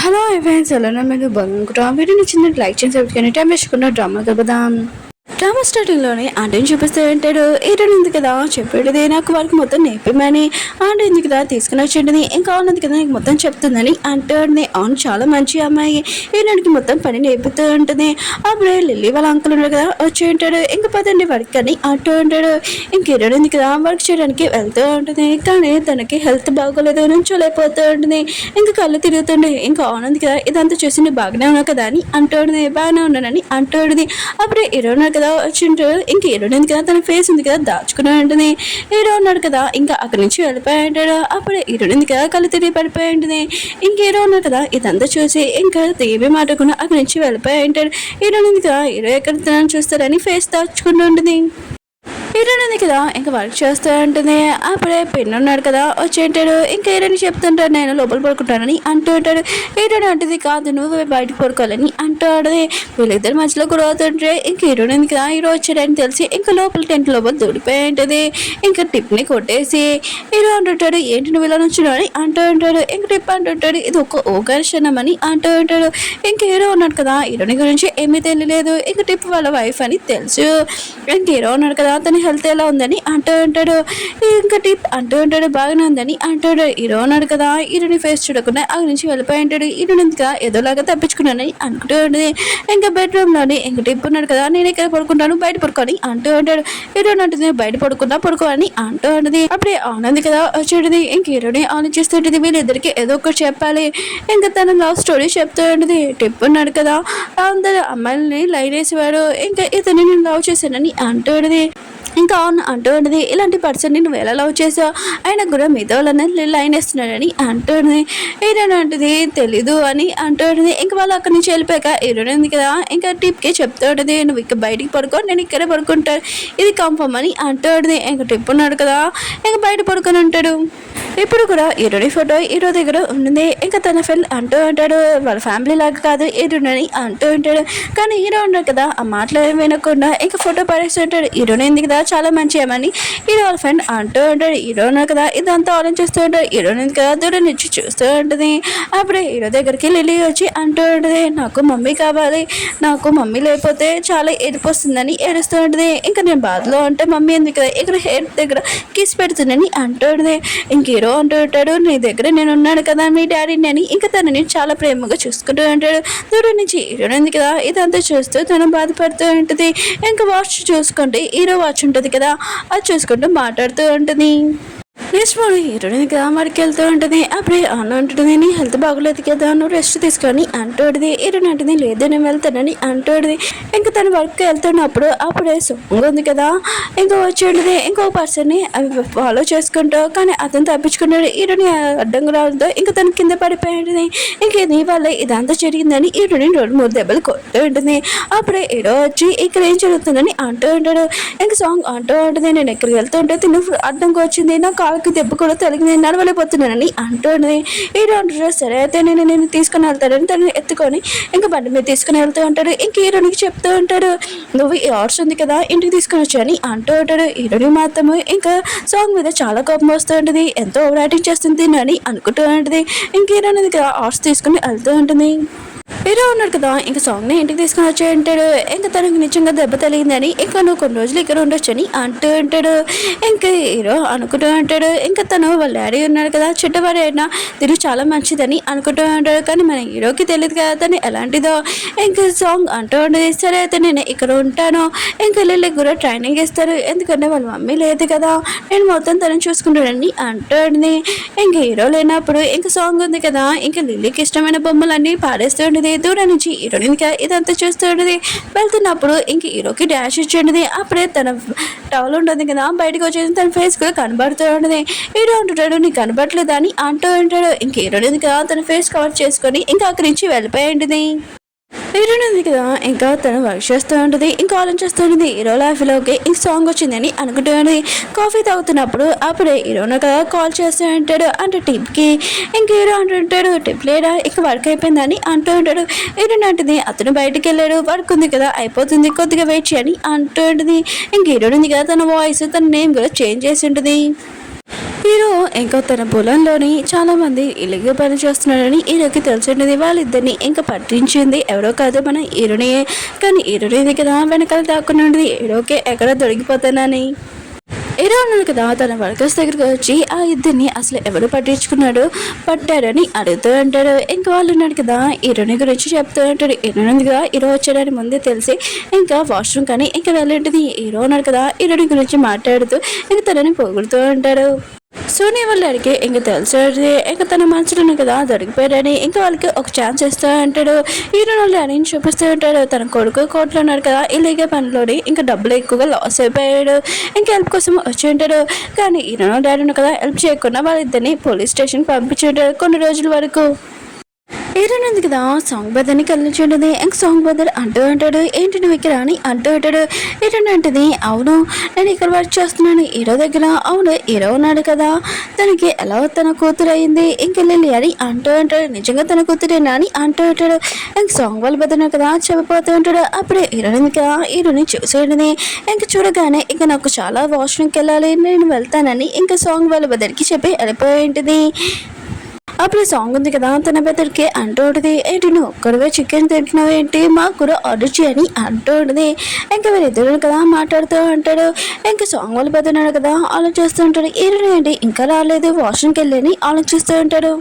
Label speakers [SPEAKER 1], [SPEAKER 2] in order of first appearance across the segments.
[SPEAKER 1] Hello friends, ఎలా ఉన్నారు? మీరు బాగుంటున్నాం. వీడియో నచ్చిందంటే లైక్ చేసి సబ్స్క్రైబ్ టైం వేసుకున్న డ్రామా కలుపుదాం. డ్రామా స్టార్టింగ్లోనే ఆంటీని చూపిస్తూ ఉంటాడు. ఈరోజు ఉంది కదా చెప్పేది నాకు వాళ్ళకి మొత్తం నేర్పిమని. ఆంటీ ఉంది కదా తీసుకుని వచ్చింది. ఇంకా ఉన్నది కదా నీకు మొత్తం చెప్తుందని అంటుంది. అవును, చాలా మంచి అమ్మాయి, ఈనాడికి మొత్తం పని నేర్పుతూ ఉంటుంది. అప్పుడే లిల్లీ వాళ్ళ అంకుల్ ఉన్నాడు కదా వచ్చి ఉంటాడు. ఇంక పదండి వర్క్ అని అంటూ ఉంటాడు. ఇంక ఈరోజు ఉంది కదా వర్క్ చేయడానికి వెళ్తూ ఉంటుంది. కానీ తనకి హెల్త్ బాగోలేదు, నుంచోలేకపోతూ ఉంటుంది. ఇంకా కళ్ళు తిరుగుతుండే. ఇంకా ఆనంద్ కదా ఇదంతా చూసి నువ్వు బాగానే ఉన్నావు కదా అని అంటుంది. బాగానే ఉన్నానని అంటుంది. అప్పుడే ఈరోజు కదా వచ్చింటాడు. ఇంక హీరోయిన్ ఉంది కదా తన ఫేస్ ఉంది కదా దాచుకుని ఉంటుంది. హీరో ఉన్నాడు కదా ఇంకా అక్కడి నుంచి వెళ్ళిపోయి ఉంటాడు. అప్పుడే హీరోయిన్ ఉంది కదా కళ్ళు తిరిగి పడిపోయి ఉంటుంది. ఇంక హీరో ఉన్నాడు కదా ఇదంతా చూసి ఇంకా ఏమీ మాటకుండా అక్కడి నుంచి వెళ్ళిపోయి ఉంటాడు. హీరోయిన్ ఉంది కదా హీరో ఎక్కడ చూస్తారని ఫేస్ దాచుకుంటూ ఉంటుంది. హీరోయిన్ ఉంది కదా ఇంకా వర్క్ చేస్తూ ఉంటుంది. అప్పుడే పెన్ను ఉన్నాడు కదా వచ్చేంటాడు. ఇంకా హీరోయిన్ చెప్తుంటాడు నేను లోపల పడుకుంటానని అంటూ ఉంటాడు. హీరోయిన్ అంటుంది కాదు నువ్వు బయటకు పడుకోవాలని అంటాడు. వీళ్ళిద్దరు మధ్యలో కూడా అవుతుంటే ఇంకా హీరోయిన్ ఉంది కదా హీరో వచ్చాడని తెలిసి ఇంకా లోపల టెంట్ లోపల దూడిపోయి ఉంటుంది. ఇంకా టిప్ని కొట్టేసి హీరో అంటుంటాడు ఏంటి నువ్వు ఇలా నుంచి అని అంటూ ఉంటాడు. ఇంక టిప్ అంటుంటాడు ఇది ఒక ఓకర్షణం అని అంటూ ఉంటాడు. ఇంక హీరో ఉన్నాడు కదా హీరోయిన్ గురించి ఏమీ తెలియలేదు. ఇంక టిప్ వాళ్ళ వైఫ్ అని తెలుసు. ఇంక హీరో ఉన్నాడు కదా అతని హెల్త్ ఎలా ఉందని అంటూ ఉంటాడు. ఇంకా టిప్ అంటూ ఉంటాడు బాగానే ఉందని అంటాడు. హీరో ఉన్నాడు కదా హీరోని ఫేస్ చూడకుండా అక్కడి నుంచి వెళ్ళిపోయి ఉంటాడు. హీరోని ఇంకా ఏదోలాగా తప్పించుకున్నానని అనుకుంటూ ఉంటుంది. ఇంకా బెడ్రూమ్లోని ఇంకా టిప్ ఉన్నాడు కదా నేను ఇక్కడ పడుకుంటాను బయట పడుకొని అంటూ ఉంటాడు. హీరోని అంటుంది బయట పడుకోవాలని అంటూ ఉంటుంది. అప్పుడే ఆనంద్ కదా వచ్చేది. ఇంక హీరోని ఆలోచిస్తుంటుంది వీళ్ళిద్దరికి ఏదో ఒకటి చెప్పాలి. ఇంకా తన లవ్ స్టోరీ చెప్తూ ఉంటుంది. టిప్ ఉన్నాడు కదా అందరు అమ్మాయిలని లైన్ వేసేవాడు. ఇంకా ఇతని నేను లవ్ చేశానని అంటూ ఉంటుంది. ఇంకా అంటూ ఉంటుంది ఇలాంటి పర్సన్ని నువ్వు ఎలా లవ్ చేసావు ఆయన కూడా మిగతా వాళ్ళని లైన్ వేస్తున్నాడని అంటుంది. హీరోయిన్ అంటుంది తెలీదు అని అంటూ ఉంటుంది. ఇంకా వాళ్ళు అక్కడి నుంచి వెళ్ళిపోయాక హీరోయిన్ ఉంది కదా ఇంకా టిప్కి చెప్తూ ఉంటుంది నువ్వు ఇక్కడ బయటికి పడుకో నేను ఇక్కడే పడుకుంటాను ఇది కన్ఫర్మ్ అని అంటూ ఉంటుంది. ఇంకా టిప్ ఉన్నాడు కదా ఇంకా బయట పడుకొని ఉంటాడు. ఇప్పుడు కూడా హీరోని ఫోటో హీరో దగ్గర ఉంటుంది. ఇంకా తన ఫ్రెండ్ అంటూ ఉంటాడు వాళ్ళ ఫ్యామిలీ లాగా కాదు హీరోని అంటూ ఉంటాడు. కానీ హీరో ఉన్నాడు కదా ఆ మాటలు వినకుండా ఇంకా ఫోటో పడేస్తుంటాడు. హీరోని ఉంది కదా చాలా మంచి ఏమని హీరో వాళ్ళ ఫ్రెండ్ అంటూ ఉంటాడు. హీరో ఉన్నాడు కదా ఇదంతా ఆలోచిస్తూ ఉంటాడు. హీరోని ఉంది కదా దూరం నుంచి చూస్తూ ఉంటుంది. అప్పుడే హీరో దగ్గరికి లిల్లీ వచ్చి అంటూ ఉంటుంది నాకు మమ్మీ కావాలి, నాకు మమ్మీ లేకపోతే చాలా ఏడుపు వస్తుందని ఏడుస్తూ ఉంటుంది. ఇంకా నేను బాధలో అంటే మమ్మీ ఎందుకు కదా ఇక్కడ హెయిర్ దగ్గర కిస్ పెడుతుందని అంటూ ఉంటుంది. ఇంక హీరో అంటూ ఉంటాడు నీ దగ్గర నేను ఉన్నాడు కదా మీ డాడీని అని ఇంకా తనని చాలా ప్రేమగా చూసుకుంటూ ఉంటాడు. దూరం నుంచి హీరోని ఉంది కదా ఇదంతా చూస్తూ తను బాధపడుతూ ఉంటుంది. ఇంకా వాచ్ చూసుకుంటే హీరో వాచ్ ఉంటుంది కదా అది చూసుకుంటూ మాట్లాడుతూ ఉంటుంది. నెక్స్ట్ మార్నింగ్ హీరోయిన్ కదా మరికి వెళ్తూ ఉంటుంది. అప్పుడే అన్న అంటుంది నీ హెల్త్ బాగోలేదు కదా నువ్వు రెస్ట్ తీసుకొని అంటుంది. హీరోయిన్ అంటుంది లేదు నేను వెళ్తానని అంటుంది. ఇంకా తన వర్క్కి వెళ్తున్నప్పుడు అప్పుడే సాంగ్ ఉంది కదా ఇంకా వచ్చి ఉంటుంది. ఇంకో పర్సన్ని అవి ఫాలో చేసుకుంటూ కానీ అతను తప్పించుకుంటాడు. హీరోని అడ్డంగా రావడంతో ఇంకా తన కింద పడిపోయి ఉంటుంది. ఇంక నీ వల్ల ఇదంతా జరిగిందని హీరోయిన్ 2-3 దెబ్బలు కొడుతూ ఉంటుంది. అప్పుడే హీరో వచ్చి ఇక్కడ ఏం జరుగుతుందని అంటూ ఉంటాడు. ఇంకా సాంగ్ అంటూ ఉంటుంది నేను ఎక్కడికి వెళ్తుంటే తిను అడ్డంగా వచ్చింది నా కాలుకి దెబ్బ కూడా తొలగింది నడవలేకపోతున్నానని అంటుంది. హీరో అంటారు సరే అయితే నేను తీసుకుని వెళ్తాడని తను ఎత్తుకొని ఇంకా బండి మీద తీసుకుని వెళ్తూ ఉంటాడు. ఇంక హీరోనికి చెప్తూ ఉంటాడు నువ్వు ఈ ఆర్ట్స్ ఉంది కదా ఇంటికి తీసుకుని వచ్చాని అంటూ ఉంటాడు. హీరోని మాత్రము ఇంకా సాంగ్ మీద చాలా కోపం వస్తూ ఉంటుంది. ఎంతో ఓవర్ యాక్టింగ్ చేస్తుంది అని అనుకుంటూ ఉంటుంది. ఇంక హీరోని దగ్గర ఆర్ట్స్ తీసుకుని వెళ్తూ ఉంటుంది. హీరో ఉన్నాడు కదా ఇంకా సాంగ్ని ఇంటికి తీసుకుని వచ్చి ఉంటాడు. ఇంకా తనకు నిజంగా దెబ్బ తగిలిందని ఇంకా నువ్వు కొన్ని రోజులు ఇక్కడ ఉండొచ్చని అంటూ ఉంటాడు. ఇంకా హీరో అనుకుంటూ ఉంటాడు ఇంకా తను వాళ్ళ డాడీ ఉన్నాడు కదా చిట్టవాడు అయినా తిరిగి చాలా మంచిదని అనుకుంటూ ఉంటాడు. కానీ మన హీరోకి తెలియదు కదా తను ఎలాంటిదో. ఇంకా సాంగ్ అంటూ ఉండేది సరే అయితే నేను ఇక్కడ ఉంటాను ఇంకా లిల్లీకి కూడా ట్రైనింగ్ ఇస్తారు ఎందుకంటే వాళ్ళ మమ్మీ లేదు కదా నేను మొత్తం తనని చూసుకుంటానని అంటుంది. ఇంక హీరో లేనప్పుడు ఇంకా సాంగ్ ఉంది కదా ఇంకా లిల్లీకి ఇష్టమైన బొమ్మలన్నీ పాడేస్తూ ఉండేది. దూరం నుంచి హీరోయిన్ ఇదంతా చూస్తూ ఉండేది. వెళ్తున్నప్పుడు ఇంక హీరోకి డాష్ ఇచ్చి ఉండేది. అప్పుడే తన టవల్ ఉంటుంది కదా బయటకు వచ్చేసి తన ఫేస్ కూడా కనబడుతూ ఉండేది. హీరో అంటుంటాడు నీకు కనబడట్లేదా అని అంటూ ఉంటాడు. ఇంక హీరోయిన్ తన ఫేస్ కవర్ చేసుకొని ఇంకా అక్కడి నుంచి వెళ్ళిపోయి ఉంటుంది. హీరోయిన్ ఉంది కదా ఇంకా తను వర్క్ చేస్తూ ఉంటుంది. ఇంకా ఆలోచిస్తూ ఉంటుంది హీరో లైఫ్లోకి ఇంక సాంగ్ వచ్చిందని అనుకుంటూ ఉంటుంది. కాఫీ తాగుతున్నప్పుడు అప్పుడే హీరోను కదా కాల్ చేస్తూ ఉంటాడు అంటే టిప్కి. ఇంక హీరో అంటుంటాడు టిప్ లేడా ఇక వర్క్ అయిపోయిందని అంటూ ఉంటాడు. హీరోయిన్ అంటుంది అతను బయటికి వెళ్ళాడు వర్క్ ఉంది కదా అయిపోతుంది కొద్దిగా వెయిట్ చేయని అంటూ ఉంటుంది. ఇంక హీరోయిన్ ఉంది కదా తన వాయిస్ తన నేమ్ కూడా చేంజ్ చేసి ఉంటుంది. హీరో ఇంకా తన పొలంలోని చాలా మంది ఇలాగే పని చేస్తున్నాడని హీరోకి తెలిసింది. వాళ్ళిద్దరిని ఇంకా పట్టించింది ఎవరో కాదు మన హీరోనియే. కానీ హీరోని కదా వెనకాల దాక్కున్నది హీరోకి ఎక్కడ దొరికిపోతానని. హీరో ఉన్నాడు కదా తన వర్కర్స్ దగ్గరికి వచ్చి ఆ ఇద్దరిని అసలు ఎవరు పట్టారని అడుగుతూ ఉంటాడు. ఇంకా వాళ్ళు ఉన్నాడు కదా హీరోని గురించి చెప్తూ ఉంటాడు. హీరోనిగా హీరో వచ్చాడని ముందే తెలిసి ఇంకా వాష్రూమ్ కానీ ఇంకా వెళ్ళేంటిది. హీరో ఉన్నాడు కదా హీరోని గురించి మాట్లాడుతూ ఇంకా తనని పొగుడుతూ ఉంటాడు. సోనీ వాళ్ళ డాడీకి ఇంకా తెలిసేది ఇంకా తన మనసులో కదా దొరికిపోయాడని ఇంకా వాళ్ళకి ఒక ఛాన్స్ ఇస్తూ ఉంటాడు. హీరో వాళ్ళ డాడీని చూపిస్తూ ఉంటాడు. తన కొడుకు కోర్టులో ఉన్నాడు కదా ఇలాగే పనిలోని ఇంకా డబ్బులు ఎక్కువగా లాస్ అయిపోయాడు. ఇంకా హెల్ప్ కోసం వచ్చి ఉంటాడు. కానీ హీరో వాళ్ళ డాడీని కదా హెల్ప్ చేయకుండా వాళ్ళిద్దరిని పోలీస్ స్టేషన్ పంపించి ఉంటాడు కొన్ని రోజుల వరకు. హీరోయిన్ కదా సాంగ్ బదర్ని కలిసి ఇంక సాంగ్ బదర్ అంటూ ఉంటాడు. ఏంటి నువ్వు ఇక్కడ అని అంటూ ఉంటాడు. హీరోయిన్ అంటది అవును నేను ఇక్కడ వర్క్ చేస్తున్నాను హీరో దగ్గర. అవును హీరో ఉన్నాడు కదా తనకి ఎలా తన కూతురు అయింది ఇంకెళ్ళి అని అంటూ ఉంటాడు. నిజంగా తన కూతురేనా అని అంటూ ఉంటాడు. ఇంక సాంగ్ వాళ్ళ బదర్ కదా చెప్పిపోతూ ఉంటాడు. అప్పుడే హీరోయిన్ కదా హీరోని చూసేయండి. ఇంక చూడగానే ఇంక నాకు చాలా వాష్రూమ్కి వెళ్ళాలి నేను వెళ్తానని ఇంకా సాంగ్ వాళ్ళ బదర్కి చెప్పి వెళ్ళిపోయి ఉంటుంది. అప్పుడు సాంగ్ ఉంది కదా తన బెదర్కి అంటూ ఉంటుంది. ఏంటి నువ్వు ఒక్కడివే చికెన్ తింటున్నావు ఏంటి మాకు కూడా ఆర్డర్ చేయని అంటూ ఉంటుంది. ఇంకా వీరిద్దరు కదా మాట్లాడుతూ ఉంటాడు. ఇంకా సాంగ్ వాళ్ళు బెదర్నాడు కదా ఆలోచిస్తూ ఉంటాడు. ఏంటి ఇంకా రాలేదు వాష్రూమ్కి వెళ్ళని ఆలోచిస్తూ ఉంటాడు.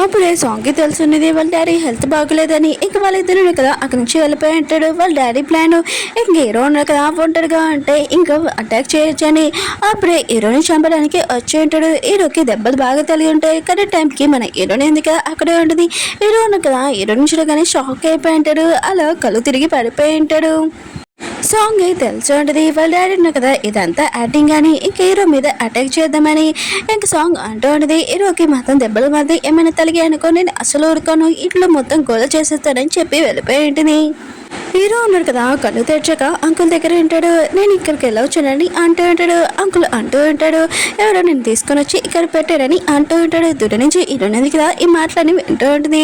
[SPEAKER 1] అప్పుడే సాంగ్కి తెలుసున్నది వాళ్ళ డాడీ హెల్త్ బాగోలేదని ఇంకా వాళ్ళిద్దరు కదా అక్కడి నుంచి వెళ్ళిపోయి ఉంటాడు. వాళ్ళ డాడీ ప్లాన్ ఇంక హీరో ఉన్నారు కదా ఒంటరిగా అంటే ఇంకా అటాక్ చేయొచ్చని అప్పుడే హీరోని చంపడానికి వచ్చి ఉంటాడు. హీరోకి దెబ్బలు బాగా తగిలి ఉంటాయి. కరెక్ట్ టైంకి మన హీరోని ఎందుకు అక్కడే ఉంటుంది. హీరో ఉన్నారు కదా హీరోని చూడగానే షాక్ అయిపోయి ఉంటాడు. అలా కళ్ళు తిరిగి పడిపోయి ఉంటాడు. సాంగ్ తెలుసు ఉంటుంది. వాళ్ళ డాడీ ఉన్నా కదా ఇదంతా యాక్టింగ్ అని ఇంక హీరో మీద అటాక్ చేద్దామని ఇంక సాంగ్ అంటూ ఉంటుంది. హీరోకి మాత్రం దెబ్బలు మాత్రం ఏమైనా తలిగి అనుకో నేను అసలు ఊరుకోను ఇంట్లో మొత్తం గోల చేసేస్తానని చెప్పి వెళ్ళిపోయి ఉంటుంది. హీరో ఉన్నాడు కదా కళ్ళు తెచ్చాక అంకుల్ దగ్గర ఉంటాడు. నేను ఇక్కడికి వెళ్ళవచ్చానని అంటూ ఉంటాడు. అంకుల్ అంటూ ఉంటాడు ఎవరో నేను తీసుకొని వచ్చి ఇక్కడ పెట్టారని అంటూ ఉంటాడు. దూరం నుంచి హీరోని కదా ఈ మాటలని వింటూ ఉంటుంది.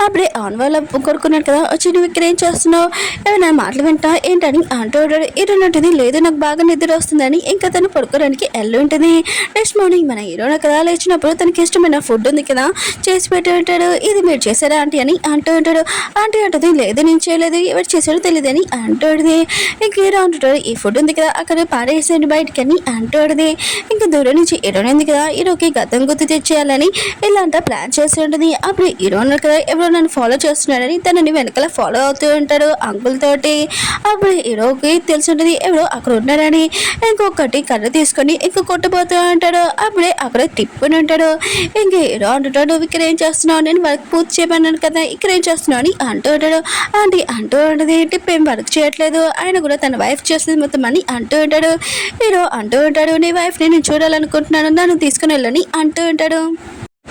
[SPEAKER 1] అప్పుడే ఆన్ వాళ్ళ కొడుకున్నాడు కదా వచ్చి నువ్వు ఇక్కడ ఏం చేస్తున్నావు ఏమైనా మాటలు వింటా ఏంటని అంటూ ఉంటాడు. హీరో ఉంటుంది లేదు నాకు బాగా నిద్ర వస్తుందని ఇంకా తను పడుకోవడానికి వెళ్ళి ఉంటుంది. నెక్స్ట్ మార్నింగ్ మన హీరోని కదా లేచినప్పుడు తనకి ఇష్టమైన ఫుడ్ ఉంది కదా చేసి పెట్టి ఉంటాడు. ఇది మీరు చేశారా ఆంటీ అని అంటూ ఉంటాడు. ఆంటీ అంటది లేదు నేను చేయలేదు ఎవరు చేశాడు తెలియదని అంటూడిది. ఇంక హీరో అంటుంటాడు ఈ ఫుడ్ ఉంది కదా అక్కడ పారేసేయండి బయటకని అంటూడిది. ఇంకా దూరం నుంచి హీరోని ఉంది కదా హీరోకి గతం గుర్తు తెచ్చేయాలని ఇలాంటి ప్లాన్ చేసి ఉంటుంది. అప్పుడు హీరో ఉన్నారు కదా ఎవరో నన్ను ఫాలో చేస్తున్నాడని తనని వెనకాల ఫాలో అవుతూ ఉంటాడు అంకుల్ తోటి. అప్పుడు హీరోకి తెలిసి ఉంటుంది ఎవరో అక్కడ ఉన్నాడని ఇంకొకటి కర్ర తీసుకొని ఇంక కొట్టబోతూ ఉంటాడు. అప్పుడే అక్కడ తిప్పుని ఉంటాడు. ఇంక హీరో అంటుంటాడు నువ్వు ఇక్కడ ఏం చేస్తున్నావు నేను వర్క్ పూర్తి చేయమన్నాను కదా ఇక్కడ ఏం చేస్తున్నావు అని అంటూ ఉంటాడు. ఆంటీ అంటూ ఉంటుంది టిప్ ఏం వర్క్ చేయట్లేదు ఆయన కూడా తన వైఫ్ చేస్తుంది మొత్తం అని అంటూ ఉంటాడు. హీరో అంటూ ఉంటాడు నీ వైఫ్ని నేను చూడాలనుకుంటున్నాను నన్ను తీసుకుని వెళ్ళని అంటూ ఉంటాడు.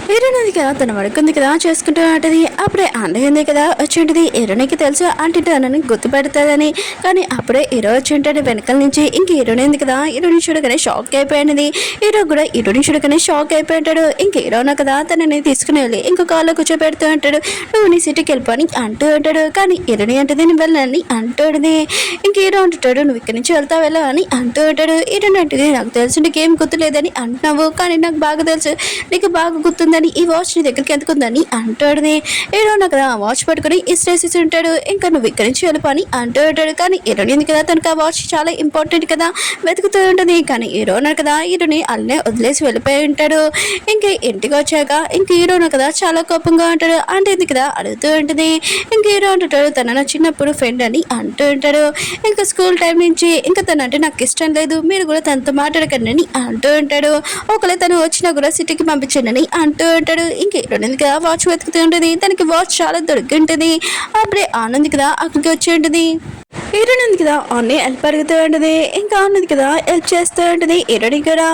[SPEAKER 1] హీరోయిన్ కదా తన వర్క్ ఉంది కదా చేసుకుంటూ ఉంటుంది. అప్పుడే ఆంటీ ఉంది కదా వచ్చి ఉంటుంది. హీరోనికి తెలుసు ఆంటీ తనని గుర్తుపెడతాదని. కానీ అప్పుడే హీరో వచ్చి ఉంటాడు వెనకాల నుంచి. ఇంక హీరోయిన్ ఉంది కదా హీరోని చూడగానే షాక్ అయిపోయినది. హీరో కూడా హీరోని చూడగానే షాక్ అయిపోయి ఉంటాడు. ఇంక హీరోన కదా తనని తీసుకుని వెళ్ళి ఇంకో కాల్లో కూర్చోబెడుతూ ఉంటాడు. నువ్వు నీ సిటీకి వెళ్ళిపోని అంటూ ఉంటాడు. కానీ హీరోని అంటది నేను వెళ్ళాలని అంటూ ఉంటుంది. ఇంక హీరో అంటుంటాడు నువ్వు ఇక్కడి నుంచి వెళ్తావు వెళ్ళా అని అంటూ ఉంటాడు. హీరోని అంటుంది నాకు తెలుసు నీకు ఏం గుర్తులేదని అంటున్నావు కానీ నాకు బాగా తెలుసు నీకు బాగా గుర్తుందని ఈ వాచ్ నీ దగ్గరికి ఎందుకుందని అంటాడుని. హీరో నాకు ఆ వాచ్ పట్టుకుని ఇస్ట్రేసి ఉంటాడు. ఇంకా నువ్వు ఇక్కడి నుంచి వెళ్ళిపోని అంటూ ఉంటాడు. కానీ హీరోని ఉంది కదా తనకు ఆ వాచ్ చాలా ఇంపార్టెంట్ కదా వెతుకుతూ ఉంటుంది. కానీ హీరో నాకు కదా హీరోని అల్లనే వదిలేసి వెళ్ళిపోయి ఉంటాడు. ఇంక ఇంటికి వచ్చాక ఇంక హీరో నాకు కదా చాలా కోపంగా ఉంటాడు. అంటే ఇది కదా అడుగుతూ ఉంటుంది. ఇంక హీరో అంటుంటాడు తన నా చిన్నప్పుడు ఫ్రెండ్ అని అంటూ ఉంటాడు. ఇంకా స్కూల్ టైం నుంచి ఇంకా తను అంటే నాకు ఇష్టం లేదు మీరు కూడా తనతో మాట్లాడకండి అని అంటూ ఉంటాడు. ఒకవేళ తను వచ్చినా కూడా సిటీకి పంపించండి అని అంటూ ఉంటాడు. ఇంక హీరోయిన్ కదా వాచ్ వెతుకుతూ ఉంటుంది. తనకి వాచ్ చాలా దొరికి ఉంటుంది. అప్పుడే ఆనంద్ కదా అక్కడికి వచ్చి ఉంటుంది. హీరోయిన్ ఉంది కదా ఆన్ని హెల్ప్ అడుగుతూ ఉంటుంది. ఇంకా ఆనంద్ కదా హెల్ప్ చేస్తూ ఉంటుంది హీరోని కూడా.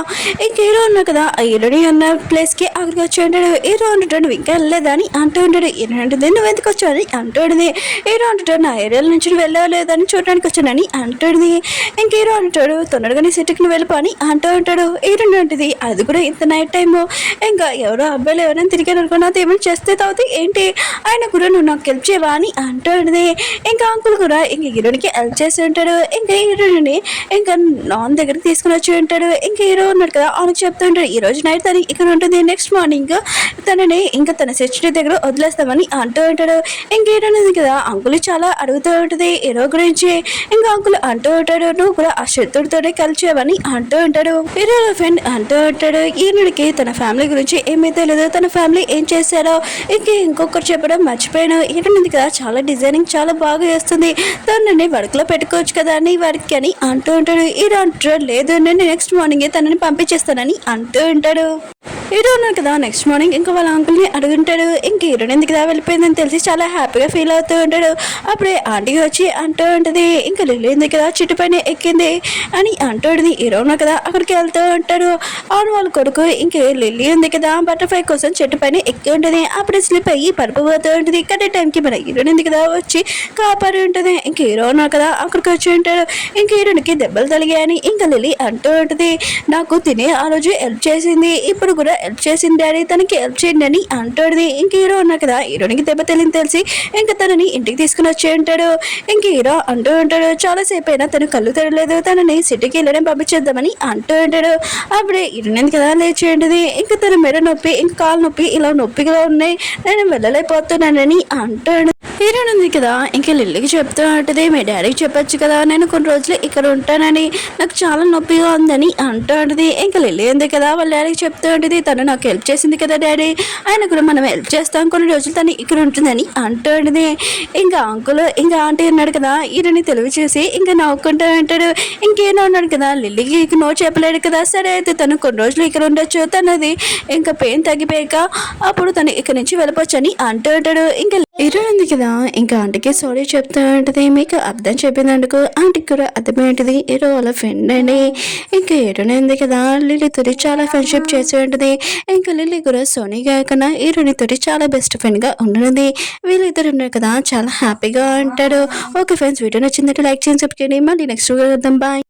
[SPEAKER 1] ఇంక హీరో ఉన్నా కదా ఆ హీరోని ఉన్న ప్లేస్కి అక్కడికి వచ్చి ఉంటాడు. హీరో అంటుంటాడు నువ్వు ఇంకా వెళ్ళలేదా అని అంటూ ఉంటాడు. హీరోయిన్ అంటుంది నువ్వు ఎందుకు వచ్చావు అని అంటుంది. హీరో అంటుంటాడు నా ఏరియాల నుంచి వెళ్ళలేదని చూడడానికి వచ్చానని అంటుంది. ఇంక హీరో అంటాడు తొందరగా నీ సిటీకి నువ్వు వెళ్ళిపోని అంటూ ఉంటాడు. హీరోయిన్ అంటుంది అది కూడా ఇంత నైట్ టైము ఇంకా ఎవరో అబ్బాయిలు ఎవరైనా తిరిగారు అనుకున్నా ఏమైనా చేస్తే తావుతాయి ఏంటి ఆయన కూడా నువ్వు నాకు హెల్ప్ చేయవా అని అంటుంది. ఇంకా అంకుల్ కూడా ఇంక హీరోనికి తనకి హెల్ప్ చేసి ఉంటాడు. ఇంకా హీరోని ఇంకా నాన్ దగ్గరికి తీసుకుని వచ్చి ఉంటాడు. ఇంకా హీరో ఉన్నాడు కదా ఆమెకు చెప్తూ ఉంటాడు ఈ రోజు నైట్ తను ఇక్కడ ఉంటుంది, నెక్స్ట్ మార్నింగ్ తనని ఇంకా తన సెక్యూరిటీ దగ్గర వదిలేస్తామని అంటూ ఉంటాడు. ఇంక హీరో ఉంది కదా అంకుల్ చాలా అడుగుతూ ఉంటుంది హీరో గురించి. ఇంకా అంకుల్ అంటూ ఉంటాడు నువ్వు కూడా ఆ శత్రుడితోనే కలిసేవని అంటూ ఉంటాడు. హీరో ఫ్రెండ్ అంటూ ఉంటాడు ఈయనకి తన ఫ్యామిలీ గురించి ఏమీ తెలియదు, తన ఫ్యామిలీ ఏం చేశారో ఇంకొకరు చెప్పడం మర్చిపోయాను. ఏంటంది కదా చాలా డిజైనింగ్ చాలా బాగా చేస్తుంది, తనని వర్క్లో పెట్టుకోవచ్చు కదా అని వర్క్ అని అంటూ ఉంటాడు. హీరో అంటాడు లేదు నేను నెక్స్ట్ మార్నింగే తనని పంపించేస్తానని అంటూ ఉంటాడు. హీరో ఉన్నారు కదా నెక్స్ట్ మార్నింగ్ ఇంకా వాళ్ళ అంకుల్ని అడుగుంటాడు. ఇంక హీరోని ఎందుకు కదా వెళ్ళిపోయిందని తెలిసి చాలా హ్యాపీగా ఫీల్ అవుతూ ఉంటాడు. అప్పుడే ఆంటీ వచ్చి అంటూ ఉంటుంది ఇంకా లిల్లీ ఎందుకు కదా చెట్టు పైన ఎక్కింది అని అంటూ ఉంటుంది. హీరో ఉన్నారు కదా అక్కడికి వెళ్తూ ఉంటాడు. అవును వాళ్ళ కొడుకు ఇంకే లిల్లీ ఉంది కదా బటర్ఫ్లై కోసం చెట్టు పైన ఎక్కి ఉంటుంది. అప్పుడే స్లిప్ అయ్యి పడిపోతూ ఉంటుంది. కట్టే టైంకి మన హీరోని ఎందుకు కదా వచ్చి కాపాడి ఉంటుంది. ఇంక హీరో ఉన్నారు కదా అక్కడికి వచ్చి ఉంటాడు. ఇంక హీరోనికి దెబ్బలు తలిగాయని ఇంకా లిల్లీ అంటూ ఉంటుంది నాకు తినే ఆ రోజు హెల్ప్ చేసింది, ఇప్పుడు కూడా హెల్ప్ చేసింది డాడీ తనకి హెల్ప్ చేయండి అని అంటాడు. ఇంక హీరో ఉన్నారు కదా హీరోనికి దెబ్బ తెలిసి ఇంకా తనని ఇంటికి తీసుకుని వచ్చి ఉంటాడు. ఇంక హీరో అంటూ ఉంటాడు చాలాసేపు అయినా తను కళ్ళు తెరలేదు, తనని సిటీకి వెళ్ళడం పంపించేద్దామని అంటూ ఉంటాడు. అప్పుడే హీరోని కదా లేచి ఉంటుంది. ఇంకా తన మెడ నొప్పి ఇంకా కాలు నొప్పి ఇలా నొప్పిగా ఉన్నాయి, నేను వెళ్ళలేకపోతున్నానని అంటాడు. హీరోయిన్ ఉంది కదా ఇంక లిల్లీకి చెప్తూ ఉంటుంది మీ డాడీకి చెప్పొచ్చు కదా నేను కొన్ని రోజులు ఇక్కడ ఉంటానని, నాకు చాలా నొప్పిగా ఉందని అంటూ ఉంటుంది. ఇంకా లిల్లీ ఉంది కదా వాళ్ళ డాడీకి చెప్తూ ఉంటుంది తను నాకు హెల్ప్ చేసింది కదా డాడీ, ఆయన కూడా మనం హెల్ప్ చేస్తాం కొన్ని రోజులు తను ఇక్కడ ఉంటుందని అంటూ ఉంటుంది. ఇంకా అంకుల్ ఇంకా ఆంటీ ఉన్నాడు కదా హీరోని తెలివి చేసి ఇంకా నవ్వుకుంటూ ఉంటాడు. ఇంకేనో ఉన్నాడు కదా లిల్లీకి నో చెప్పలేడు కదా, సరే అయితే తను కొన్ని రోజులు ఇక్కడ ఉండొచ్చు, తనది ఇంకా పెయిన్ తగ్గిపోయాక అప్పుడు తను ఇక్కడ నుంచి వెళ్ళిపోవచ్చు అని అంటూ ఉంటాడు. ఇంకా హీరో ఉంది కదా ఇంకా ఆంటీకి సారీ చెప్తూ ఉంటుంది మీకు అర్థం చెప్పినందుకు ఆంటీకి కూడా అర్థమేంటిది హీరో వాళ్ళ ఫ్రెండ్ అండి. ఇంకా హీరోనే ఉంది కదా లిల్లీతో చాలా ఫ్రెండ్షిప్ చేసి ఉంటుంది. ఇంకా లిల్లీ కూడా సోనీ కాకుండా హీరోనితో చాలా బెస్ట్ ఫ్రెండ్ గా ఉండనుంది. వీళ్ళిద్దరు ఉన్నారు కదా చాలా హ్యాపీగా ఉంటాడు. ఓకే ఫ్రెండ్స్ వీడియో నచ్చిందంటే లైక్ చేయండి, సబ్స్క్రైబ్ చేయండి. మళ్ళీ నెక్స్ట్ వీడియో వద్దాం, బాయ్.